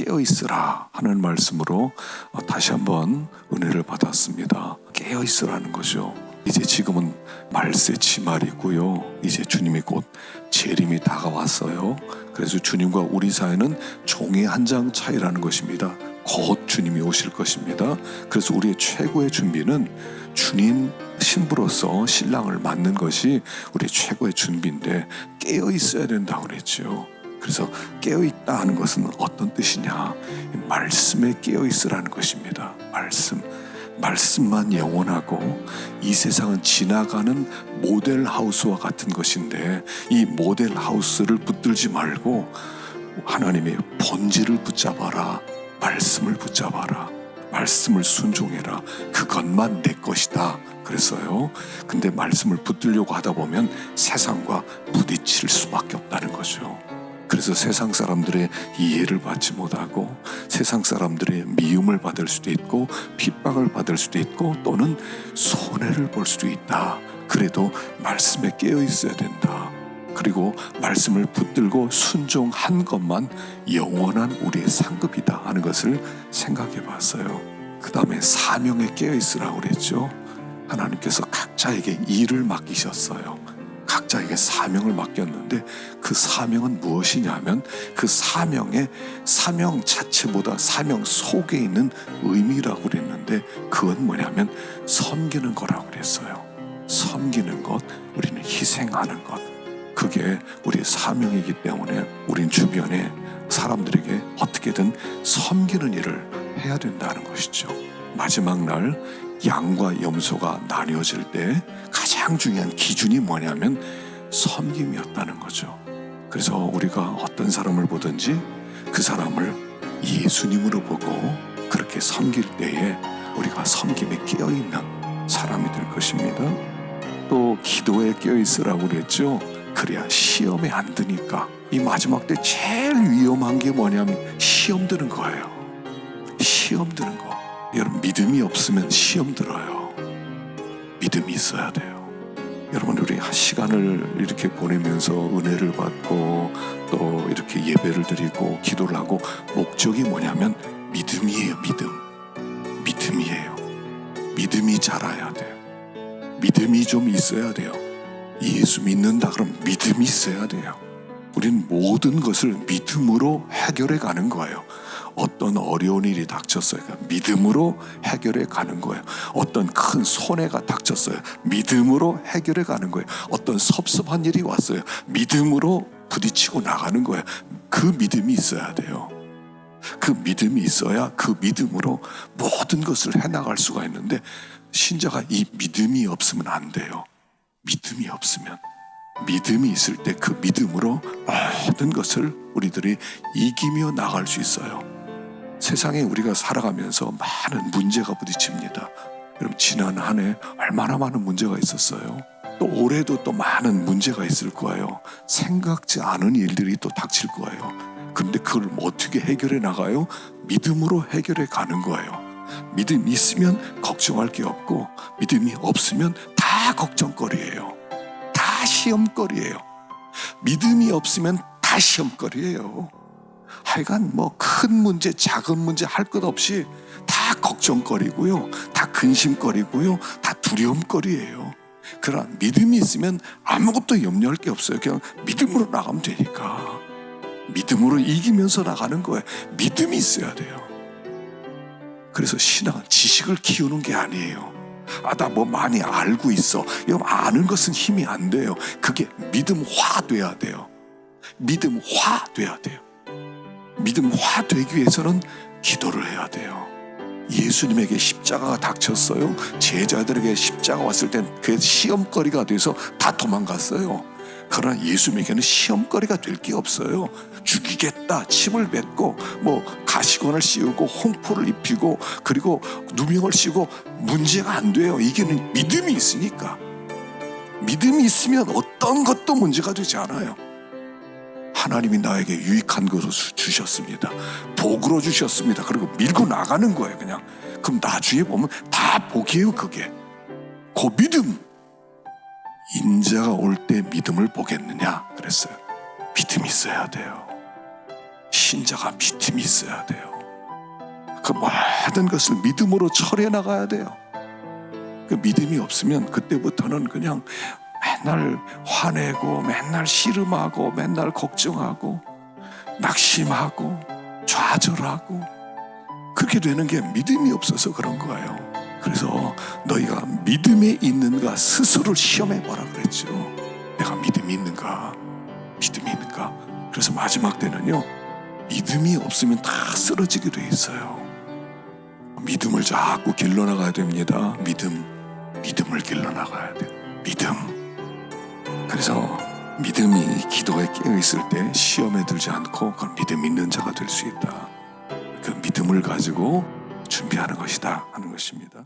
깨어있으라 하는 말씀으로 다시 한번 은혜를 받았습니다. 깨어있으라는 거죠. 이제 지금은 말세 지말이고요. 이제 주님이 곧 재림이 다가왔어요. 그래서 주님과 우리 사이는 종이 한 장 차이라는 것입니다. 곧 주님이 오실 것입니다. 그래서 우리의 최고의 준비는 주님 신부로서 신랑을 맞는 것이 우리의 최고의 준비인데 깨어 있어야 된다고 그랬죠. 그래서 깨어 있다 하는 것은 어떤 뜻이냐? 말씀에 깨어 있으라는 것입니다. 말씀만 영원하고 이 세상은 지나가는 모델하우스와 같은 것인데 이 모델하우스를 붙들지 말고 하나님의 본질을 붙잡아라. 말씀을 붙잡아라. 말씀을 순종해라. 그것만 내 것이다. 그래서요. 근데 말씀을 붙들려고 하다 보면 세상과 부딪힐 수밖에 없다는 거죠. 그래서 세상 사람들의 이해를 받지 못하고 세상 사람들의 미움을 받을 수도 있고 핍박을 받을 수도 있고 또는 손해를 볼 수도 있다. 그래도 말씀에 깨어 있어야 된다. 그리고 말씀을 붙들고 순종한 것만 영원한 우리의 상급이다 하는 것을 생각해 봤어요. 그 다음에 사명에 깨어 있으라고 그랬죠. 하나님께서 각자에게 일을 맡기셨어요. 각자에게 사명을 맡겼는데 그 사명은 무엇이냐면 그 사명 자체보다 사명 속에 있는 의미라고 그랬는데 그건 뭐냐면 섬기는 거라고 그랬어요. 섬기는 것, 우리는 희생하는 것, 그게 우리의 사명이기 때문에 우린 주변에 사람들에게 어떻게든 섬기는 일을 해야 된다는 것이죠. 마지막 날 양과 염소가 나뉘어질 때 가장 중요한 기준이 뭐냐면 섬김이었다는 거죠. 그래서 우리가 어떤 사람을 보든지 그 사람을 예수님으로 보고 그렇게 섬길 때에 우리가 섬김에 깨어있는 사람이 될 것입니다. 또 기도에 깨어있으라고 그랬죠. 그래야 시험에 안 드니까. 이 마지막 때 제일 위험한 게 뭐냐면 시험 드는 거예요. 시험 드는 거. 여러분 믿음이 없으면 시험 들어요. 믿음이 있어야 돼요. 여러분 우리 시간을 이렇게 보내면서 은혜를 받고 또 이렇게 예배를 드리고 기도를 하고 목적이 뭐냐면 믿음이에요. 믿음이에요. 믿음이 자라야 돼요. 믿음이 좀 있어야 돼요. 예수 믿는다 그러면 믿음이 있어야 돼요. 우리는 모든 것을 믿음으로 해결해 가는 거예요. 어떤 어려운 일이 닥쳤어요. 믿음으로 해결해 가는 거예요. 어떤 큰 손해가 닥쳤어요. 믿음으로 해결해 가는 거예요. 어떤 섭섭한 일이 왔어요. 믿음으로 부딪히고 나가는 거예요. 그 믿음이 있어야 돼요. 그 믿음이 있어야 그 믿음으로 모든 것을 해나갈 수가 있는데 신자가 이 믿음이 없으면 안 돼요. 믿음이 있을 때 그 믿음으로 모든 것을 우리들이 이기며 나갈 수 있어요. 세상에 우리가 살아가면서 많은 문제가 부딪힙니다. 여러분 지난 한 해 얼마나 많은 문제가 있었어요. 또 올해도 또 많은 문제가 있을 거예요. 생각지 않은 일들이 또 닥칠 거예요. 그런데 그걸 어떻게 해결해 나가요? 믿음으로 해결해 가는 거예요. 믿음이 있으면 걱정할 게 없고 믿음이 없으면 다 걱정거리예요. 다 시험거리예요. 믿음이 없으면 다 시험거리예요. 하여간 뭐 큰 문제 작은 문제 할 것 없이 다 걱정거리고요. 다 근심거리고요. 다 두려움거리예요. 그러나 믿음이 있으면 아무것도 염려할 게 없어요. 그냥 믿음으로 나가면 되니까. 믿음으로 이기면서 나가는 거예요. 믿음이 있어야 돼요. 그래서 신앙은 지식을 키우는 게 아니에요. 나 뭐 많이 알고 있어. 여러분 아는 것은 힘이 안 돼요. 그게 믿음화 돼야 돼요. 믿음화 되기 위해서는 기도를 해야 돼요. 예수님에게 십자가가 닥쳤어요. 제자들에게 십자가 왔을 땐 그게 시험거리가 돼서 다 도망갔어요. 그러나 예수님에게는 시험거리가 될 게 없어요. 죽이겠다 침을 뱉고 뭐 가시관을 씌우고 홍포를 입히고 그리고 누명을 씌우고 문제가 안 돼요. 이게는 믿음이 있으니까. 믿음이 있으면 어떤 것도 문제가 되지 않아요. 하나님이 나에게 유익한 것을 주셨습니다. 복으로 주셨습니다. 그리고 밀고 나가는 거예요. 그냥. 그럼 나중에 보면 다 복이에요. 그게. 그 믿음. 인자가 올 때 믿음을 보겠느냐 그랬어요. 믿음이 있어야 돼요. 신자가 믿음이 있어야 돼요. 그 모든 것을 믿음으로 처리해 나가야 돼요. 그 믿음이 없으면 그때부터는 그냥 맨날 화내고 맨날 씨름하고 맨날 걱정하고 낙심하고 좌절하고 그렇게 되는 게 믿음이 없어서 그런 거예요. 그래서 너희가 믿음에 있는가 스스로를 시험해 보라 그랬죠. 내가 믿음이 있는가, 믿음이 있는가. 그래서 마지막 때는요, 믿음이 없으면 다 쓰러지게 돼 있어요. 믿음을 자꾸 길러나가야 됩니다. 믿음을 길러나가야 돼요. 믿음. 그래서 믿음이 기도에 깨어있을 때 시험에 들지 않고 그건 믿음 있는 자가 될 수 있다. 그 믿음을 가지고 준비하는 것이다 하는 것입니다.